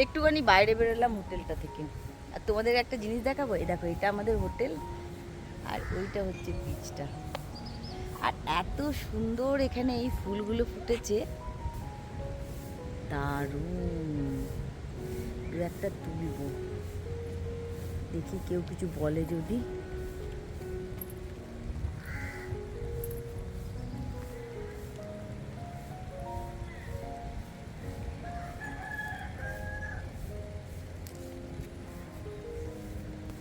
একটুখানি বাইরে বেরোলাম হোটেলটা থেকে। আর তোমাদের একটা জিনিস দেখাবো, এই দেখো এটা আমাদের হোটেল আর ওইটা হচ্ছে বিচটা। আর এত সুন্দর এখানে এই ফুলগুলো ফুটেছে, দারুণ। দু একটা তুলব, দেখি কেউ কিছু বলে যদি।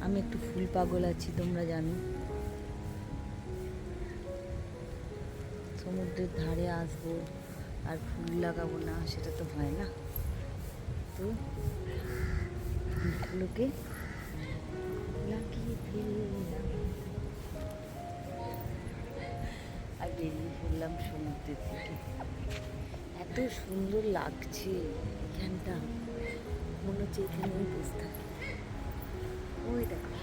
আমি একটু ফুল পাগল আছি, তোমরা জানো। সমুদ্রের ধারে আসবো আর ফুল লাগাবো না, সেটা তো হয় না। তো ফুলগুলোকে লাগিয়ে ফেললাম আর বেরিয়ে পড়লাম সমুদ্রের দিকে। এত সুন্দর লাগছে এখানটা, মনে হচ্ছে এখানে বসে থাকি। ওই দেখো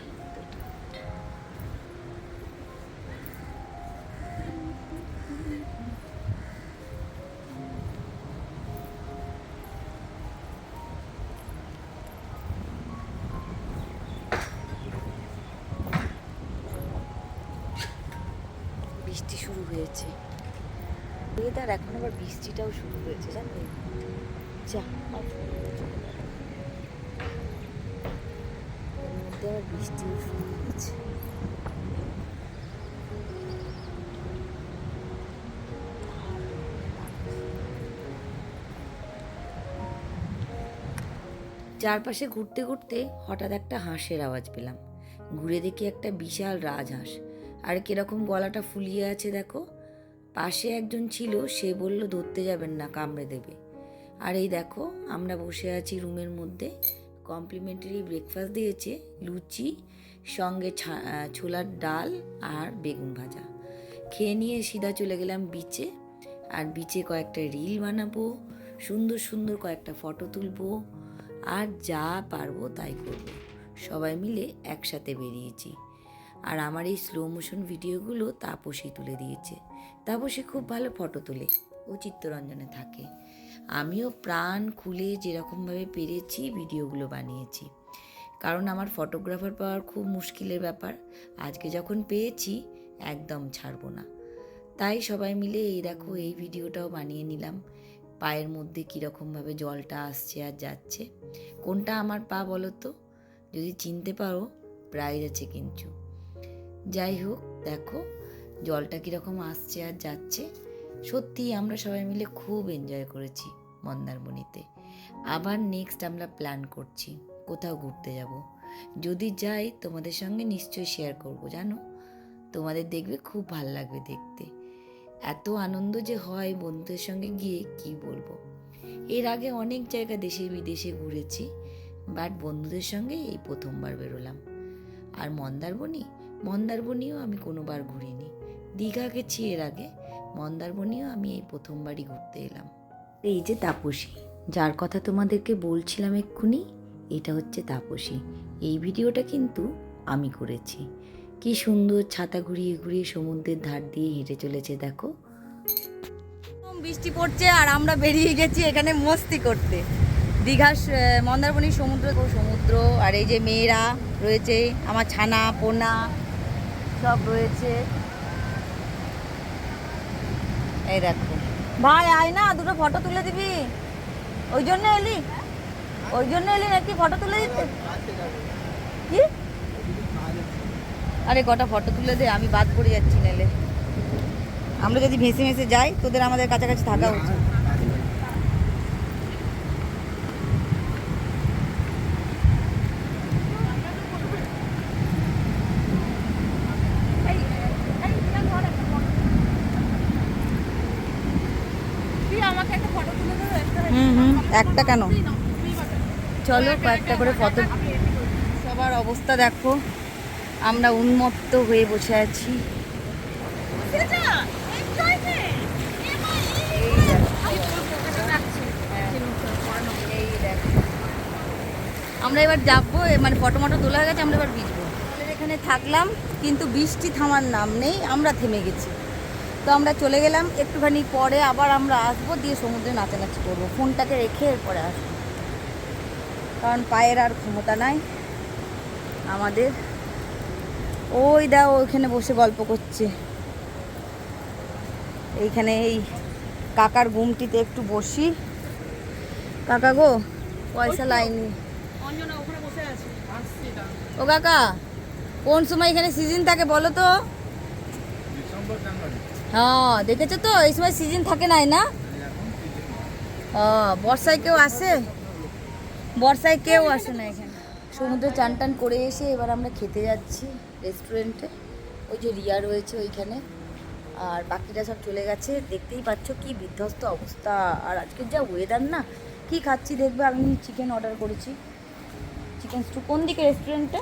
বৃষ্টি শুরু হয়েছে। ওয়েদার এখন আবার বৃষ্টিটাও শুরু হয়েছে, জানো। যা এর মধ্যে আবার বৃষ্টিও শুরু হয়েছে। চারপাশে ঘুরতে ঘুরতে হঠাৎ একটা হাঁসের আওয়াজ পেলাম। ঘুরে দেখি একটা বিশাল রাজহাঁস, আর কিরকম গলাটা ফুলিয়ে আছে দেখো। পাশে একজন ছিল, সে বলল ধরতে যাবেন না, কামড়ে দেবে। আর এই দেখো আমরা বসে আছি রুমের মধ্যে। কমপ্লিমেন্টারি ব্রেকফাস্ট দিয়েছে, লুচি সঙ্গে ছোলার ডাল আর বেগুন ভাজা। খেয়ে নিয়ে সিধা চলে গেলাম বিচে। আর বিচে কয়েকটা রিল বানাবো, সুন্দর সুন্দর কয়েকটা ফটো তুলবো, আর যা পারবো তাই করব। সবাই মিলে একসাথে বেরিয়েছি। আর আমার এই স্লো মোশন ভিডিওগুলো তাপসী তুলে দিয়েছে। তাপসী খুব ভালো ফটো তোলে, ও চিত্তরঞ্জনে থাকে। আমিও প্রাণ খুলে যেরকমভাবে পেরেছি ভিডিওগুলো বানিয়েছি, কারণ আমার ফটোগ্রাফার পাওয়ার খুব মুশকিলের ব্যাপার। আজকে যখন পেয়েছি একদম ছাড়বো না। তাই সবাই মিলে এই দেখো এই ভিডিওটাও বানিয়ে নিলাম। পায়ের মধ্যে কীরকমভাবে জলটা আসছে আর যাচ্ছে। কোনটা আমার পা বলো তো? যদি চিনতে পারো প্রাইজ আছে কিন্তু। যাই হোক, দেখো জলটা কীরকম আসছে আর যাচ্ছে। সত্যি আমরা সবাই মিলে খুব এনজয় করেছি মন্দারমণিতে। আবার নেক্সট আমরা প্ল্যান করছি কোথাও ঘুরতে যাব। যদি যাই তোমাদের সঙ্গে নিশ্চয়ই শেয়ার করব, জানো। তোমাদের দেখবে খুব ভালো লাগবে দেখতে। এত আনন্দ যে হয় বন্ধুদের সঙ্গে গিয়ে কি বলবো। এর আগে অনেক জায়গা দেশে বিদেশে ঘুরেছি, বাট বন্ধুদের সঙ্গে এই প্রথমবার বেরোলাম। আর মন্দারমণিও আমি কোনোবার ঘুরিনি। দীঘা গেছি এর আগে, মন্দারমণিও আমি এই প্রথমবারই ঘুরতে এলাম। এই যে তাপসী, যার কথা তোমাদেরকে বলছিলাম এক্ষুনি, এটা হচ্ছে তাপসী। এই ভিডিওটা কিন্তু আমি করেছি। কি সুন্দর ছাতা ঘুরিয়ে ঘুরিয়ে সমুদ্রের ধার দিয়ে হেঁটে চলেছে দেখো। বৃষ্টি পড়ছে আর আমরা বেরিয়ে গেছি এখানে মস্তি করতে। দীঘার মন্দারমণির সমুদ্র, আর এই যে মেয়েরা রয়েছে, আমার ছানা পোনা সব রয়েছে। এই দেখো ভাই, আয় না, দুটো ফটো তুলে দিবি। ওই জন্য এলি নাকি ফটো তুলে দিতে? কি? আরে কটা ফটো তুলে দে, আমি বাদ পড়ে যাচ্ছি। নাহলে আমরা যদি ভেসে ভেসে যাই, তোদের আমাদের কাছাকাছি থাকা উচিত। একটা কেন, চলো কয়েকটা করে ফটো। সবার অবস্থা দেখো, আমরা উন্মত্ত হয়ে বসে আছি। আমরা এবার যাবো, মানে ফটো তোলা হয়ে গেছে, আমরা এবার ভিজবো। এখানে থাকলাম, কিন্তু বৃষ্টি থামার নাম নেই, আমরা থেমে গেছি। তো আমরা চলে গেলাম, একটুখানি পরে আবার আমরা আসবো, দিয়ে সমুদ্রে নাচানাচি করবো। ফোনটাকে রেখে এরপরে আসবো। কারণ পায়ের আর ক্ষমতা নাই আমাদের। ওই দাও ওইখানে বসে গল্প করছে। এইখানে এই কাকার গুমটিতে একটু বসি। কাকা গো, পয়সা লাইনি। ও কাকা, কোন সময় এখানে সিজন থাকে বলো তো? হ্যাঁ দেখেছো তো, এই সময় সিজন থাকে নাই না? বর্ষায় কেউ আসে? বর্ষায় কেউ আসে না এখানে। সমুদ্রে চান টান করে এসে এবার আমরা খেতে যাচ্ছি রেস্টুরেন্টে। ওই যে রিয়া রয়েছে ওইখানে, আর বাকিরা সব চলে গেছে। দেখতেই পাচ্ছ কি বিধ্বস্ত অবস্থা। আর আজকের যা ওয়েদার না, কি খাচ্ছি দেখবে। আমি চিকেন অর্ডার করেছি, চিকেন স্টু। কোন দিকে রেস্টুরেন্টটা?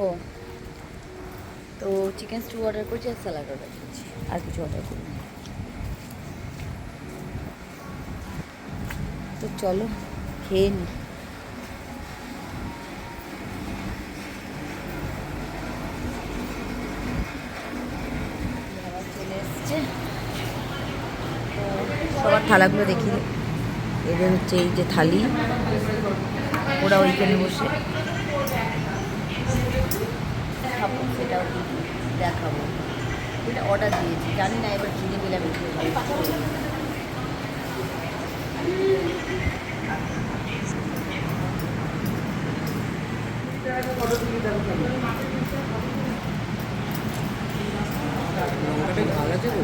ও, তো চিকেন স্টু অর্ডার করেছি আর স্যালাড অর্ডার করেছি, আর কিছু অর্ডার করিনি। তো চলো খেয়ে নি। চলে এসছে। তো সবার থালাগুলো দেখিয়ে, এদের হচ্ছে এই যে থালি, ওরা ওইখানে বসে খাবো, সেটাও দেখাবো। এটা অর্ডার দিয়েছি, জানি না এবার কিনে পেলে আমি ভালো আছে গো।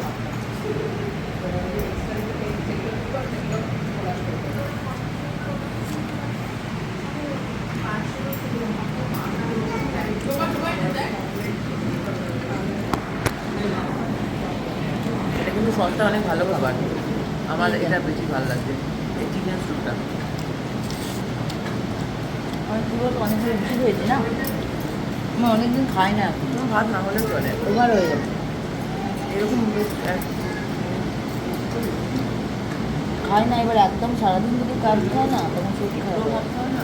এটা কিন্তু সসটা অনেক ভালো খাবার, আমার এটা বেশি ভালো লাগছে, এই চিকেন স্যুপটা। আমার পুরো অনেক রুচি হয়েছে না, আমি অনেকদিন খাই না এখন। কোনো ভাত না হলে চলে, ওভার হয়ে যাবে। এরকম বেশ খাই না এবার, একদম সারাদিন যদি কাজ খায় না তখন শরীর খারাপ হয়। ভাত খাওয়া না।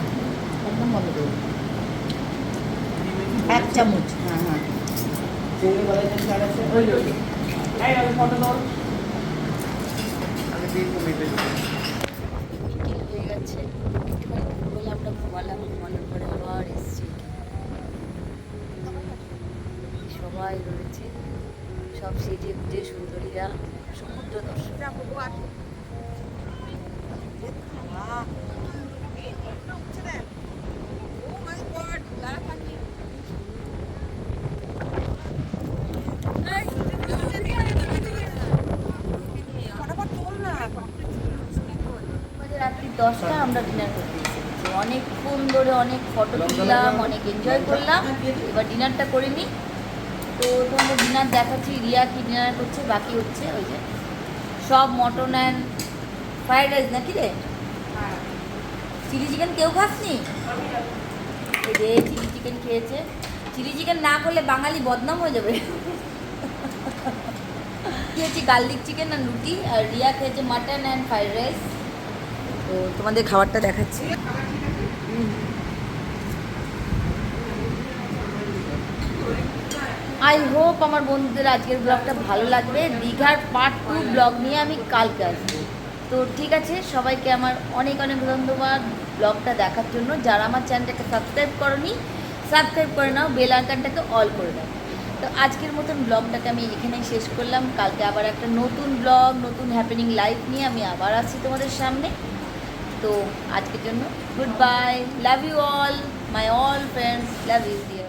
একদম বন্ধ করবো। 1 চামচ, হ্যাঁ হ্যাঁ। আমি দিয়ে কমিয়ে মিটিং হয়ে গেছে, একটুখানি দুপুরবেলা আমরা ঘুমালাম, ঘুমানোর পরে আবার এসছি। সবাই রয়েছে, সব সেজে গুজে সুন্দরীরা, সমুদ্র দর্শন। রাত্রি 10টা আমরা ডিনার করতে এসেছি। অনেকক্ষণ ধরে অনেক ফটো তুললাম, অনেক এনজয় করলাম। এবার ডিনারটা করে নিই। তো তোমাদের ডিনার দেখাচ্ছি, রিয়া কি ডিনার করছে, বাকি হচ্ছে ওই যে সব মটন অ্যান্ড ফ্রাইড রাইস নাকি রে? চিলি চিকেন কেউ খাসনি? এই যে চিলি চিকেন খেয়েছে। চিলি চিকেন না করলে বাঙালি বদনাম হয়ে যাবে। খেয়েছি গার্লিক চিকেন আর রুটি, আর রিয়া খেয়েছে মাটন অ্যান্ড ফ্রাইড রাইস। তো তোমাদের খাবারটা দেখাচ্ছি। আই হোপ আমার বন্ধুদের আজকের ব্লগটা ভালো লাগবে। দীঘার পার্ট 2 ব্লগ নিয়ে আমি কালকে আসবো। তো ঠিক আছে, সবাইকে আমার অনেক অনেক ধন্যবাদ ব্লগটা দেখার জন্য। যারা আমার চ্যানেলটাকে সাবস্ক্রাইব করনি, সাবস্ক্রাইব করে নাও, বেল আইকনটাকে অল করে দাও। তো আজকের মতন ব্লগটাকে আমি এখানেই শেষ করলাম। কালকে আবার একটা নতুন ব্লগ, নতুন হ্যাপেনিং লাইফ নিয়ে আমি আবার আসছি তোমাদের সামনে। তো আজকের জন্য good bye, love you all my all friends, love you deer.